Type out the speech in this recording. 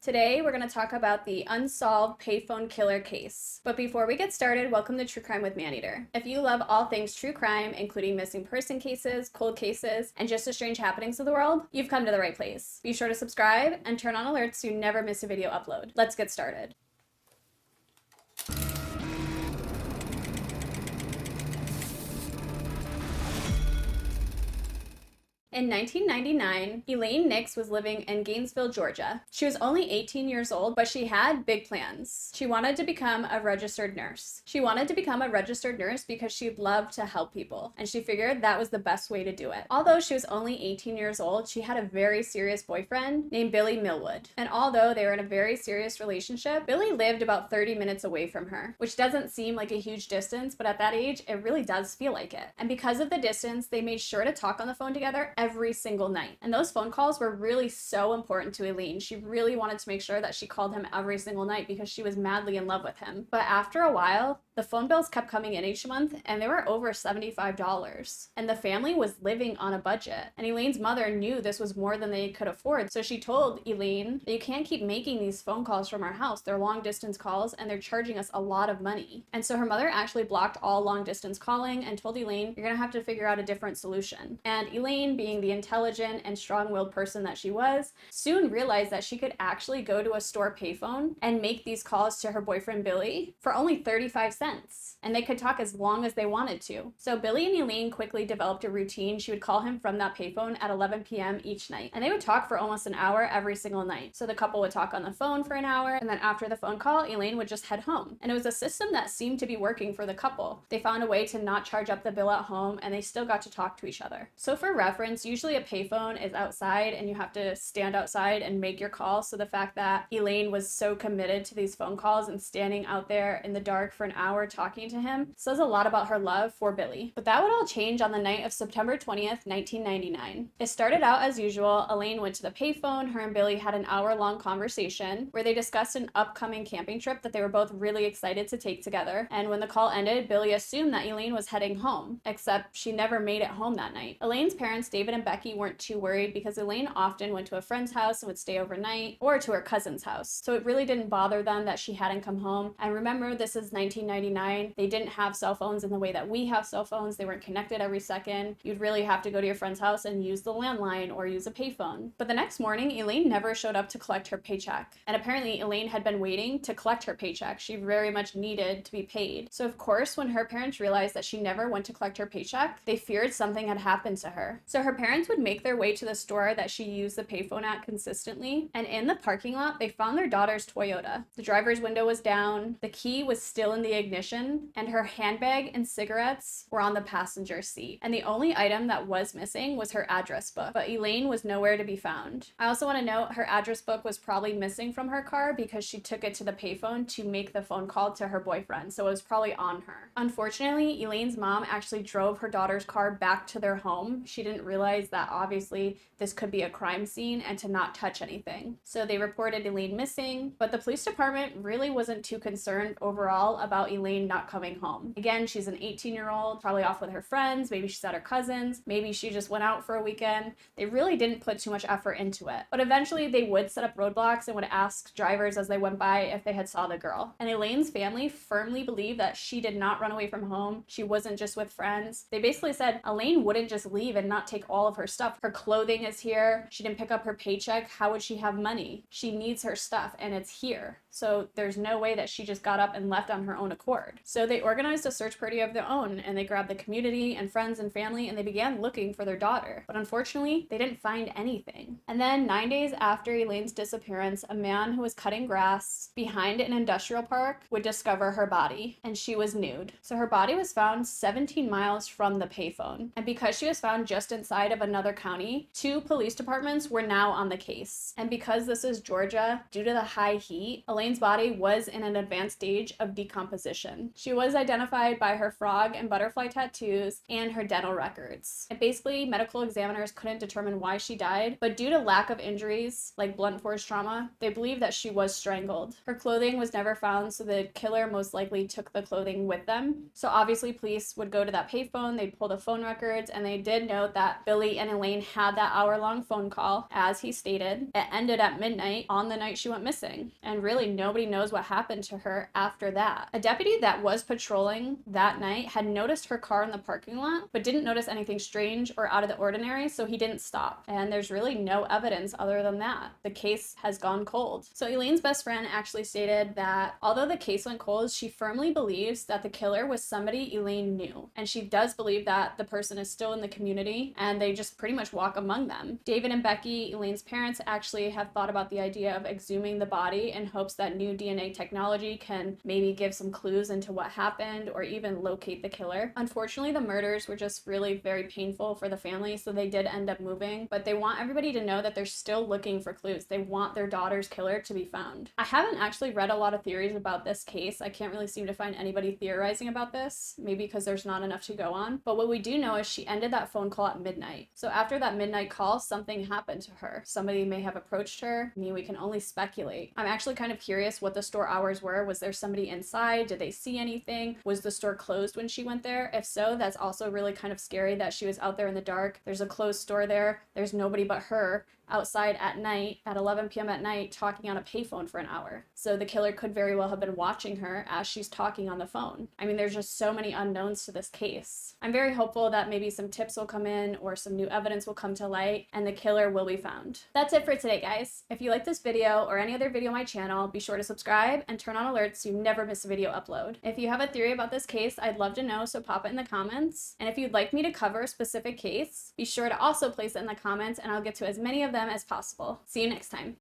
Today, we're going to talk about the unsolved Payphone Killer case. But before we get started, welcome to True Crime with ManEater. If you love all things true crime, including missing person cases, cold cases, and just the strange happenings of the world, you've come to the right place. Be sure to subscribe and turn on alerts so you never miss a video upload. Let's get started. In 1999, Elaine Nix was living in Gainesville, Georgia. She was only 18 years old, but she had big plans. She wanted to become a registered nurse. She wanted to become a registered nurse because she loved to help people, and she figured that was the best way to do it. Although she was only 18 years old, she had a very serious boyfriend named Billy Millwood. And although they were in a very serious relationship, Billy lived about 30 minutes away from her, which doesn't seem like a huge distance, but at that age, it really does feel like it. And because of the distance, they made sure to talk on the phone together every single night. And those phone calls were really so important to Elaine. She really wanted to make sure that she called him every single night because she was madly in love with him. But after a while, the phone bills kept coming in each month and they were over $75. And the family was living on a budget. And Elaine's mother knew this was more than they could afford. So she told Elaine that you can't keep making these phone calls from our house. They're long distance calls and they're charging us a lot of money. And so her mother actually blocked all long distance calling and told Elaine, you're gonna have to figure out a different solution. And Elaine, being the intelligent and strong-willed person that she was, soon realized that she could actually go to a store payphone and make these calls to her boyfriend Billy for only 35 cents. And they could talk as long as they wanted to. So Billy and Elaine quickly developed a routine. She would call him from that payphone at 11 p.m. each night. And they would talk for almost an hour every single night. So the couple would talk on the phone for an hour, and then after the phone call, Elaine would just head home. And it was a system that seemed to be working for the couple. They found a way to not charge up the bill at home, and they still got to talk to each other. So for reference, usually a payphone is outside and you have to stand outside and make your call. So the fact that Elaine was so committed to these phone calls and standing out there in the dark for an hour talking to him says a lot about her love for Billy. But that would all change on the night of September 20th, 1999. It started out as usual. Elaine went to the payphone. Her and Billy had an hour-long conversation where they discussed an upcoming camping trip that they were both really excited to take together. And when the call ended, Billy assumed that Elaine was heading home, except she never made it home that night. Elaine's parents, David and Becky, weren't too worried because Elaine often went to a friend's house and would stay overnight, or to her cousin's house. So it really didn't bother them that she hadn't come home. And remember, this is 1999. They didn't have cell phones in the way that we have cell phones. They weren't connected every second. You'd really have to go to your friend's house and use the landline or use a payphone. But the next morning, Elaine never showed up to collect her paycheck. And apparently Elaine had been waiting to collect her paycheck. She very much needed to be paid. So of course, when her parents realized that she never went to collect her paycheck, they feared something had happened to her. So her parents would make their way to the store that she used the payphone at consistently, and in the parking lot, they found their daughter's Toyota. The driver's window was down, the key was still in the ignition, and her handbag and cigarettes were on the passenger seat. And the only item that was missing was her address book, but Elaine was nowhere to be found. I also want to note her address book was probably missing from her car because she took it to the payphone to make the phone call to her boyfriend, so it was probably on her. Unfortunately, Elaine's mom actually drove her daughter's car back to their home. She didn't realize that obviously this could be a crime scene and to not touch anything. So they reported Elaine missing, but the police department really wasn't too concerned overall about Elaine not coming home. Again, she's an 18-year-old, probably off with her friends, maybe she's at her cousin's, maybe she just went out for a weekend. They really didn't put too much effort into it. But eventually they would set up roadblocks and would ask drivers as they went by if they had saw the girl. And Elaine's family firmly believed that she did not run away from home. She wasn't just with friends. They basically said Elaine wouldn't just leave and not take all of her stuff. Her clothing is here. She didn't pick up her paycheck. How would she have money? She needs her stuff and it's here. So there's no way that she just got up and left on her own accord. So they organized a search party of their own and they grabbed the community and friends and family and they began looking for their daughter. But unfortunately, they didn't find anything. And then 9 days after Elaine's disappearance, a man who was cutting grass behind an industrial park would discover her body, and she was nude. So her body was found 17 miles from the payphone. And because she was found just inside of another county, 2 police departments were now on the case. And because this is Georgia, due to the high heat, Elaine's body was in an advanced stage of decomposition. She was identified by her frog and butterfly tattoos and her dental records. And basically, medical examiners couldn't determine why she died, but due to lack of injuries, like blunt force trauma, they believe that she was strangled. Her clothing was never found, so the killer most likely took the clothing with them. So obviously, police would go to that payphone, they'd pull the phone records, and they did note that Billy and Elaine had that hour-long phone call, as he stated. It ended at midnight on the night she went missing, and really nobody knows what happened to her after that. A deputy that was patrolling that night had noticed her car in the parking lot, but didn't notice anything strange or out of the ordinary, so he didn't stop. And there's really no evidence other than that. The case has gone cold. So Elaine's best friend actually stated that although the case went cold, she firmly believes that the killer was somebody Elaine knew. And she does believe that the person is still in the community and they just pretty much walk among them. David and Becky, Elaine's parents, actually have thought about the idea of exhuming the body in hopes that new DNA technology can maybe give some clues into what happened or even locate the killer. Unfortunately, the murders were just really very painful for the family, so they did end up moving, but they want everybody to know that they're still looking for clues. They want their daughter's killer to be found. I haven't actually read a lot of theories about this case. I can't really seem to find anybody theorizing about this, maybe because there's not enough to go on, but what we do know is she ended that phone call at midnight. So after that midnight call, something happened to her. Somebody may have approached her. I mean, we can only speculate. I'm actually kind of curious what the store hours were. Was there somebody inside? Did they see anything? Was the store closed when she went there? If so, that's also really kind of scary that she was out there in the dark. There's a closed store there. There's nobody but her outside at night at 11 p.m. at night talking on a payphone for an hour. So the killer could very well have been watching her as she's talking on the phone. I mean, there's just so many unknowns to this case. I'm very hopeful that maybe some tips will come in or some new evidence will come to light and the killer will be found. That's it for today, guys. If you like this video or any other video on my channel, be sure to subscribe and turn on alerts so you never miss a video upload. If you have a theory about this case, I'd love to know, so pop it in the comments. And if you'd like me to cover a specific case, be sure to also place it in the comments and I'll get to as many of them as possible. See you next time.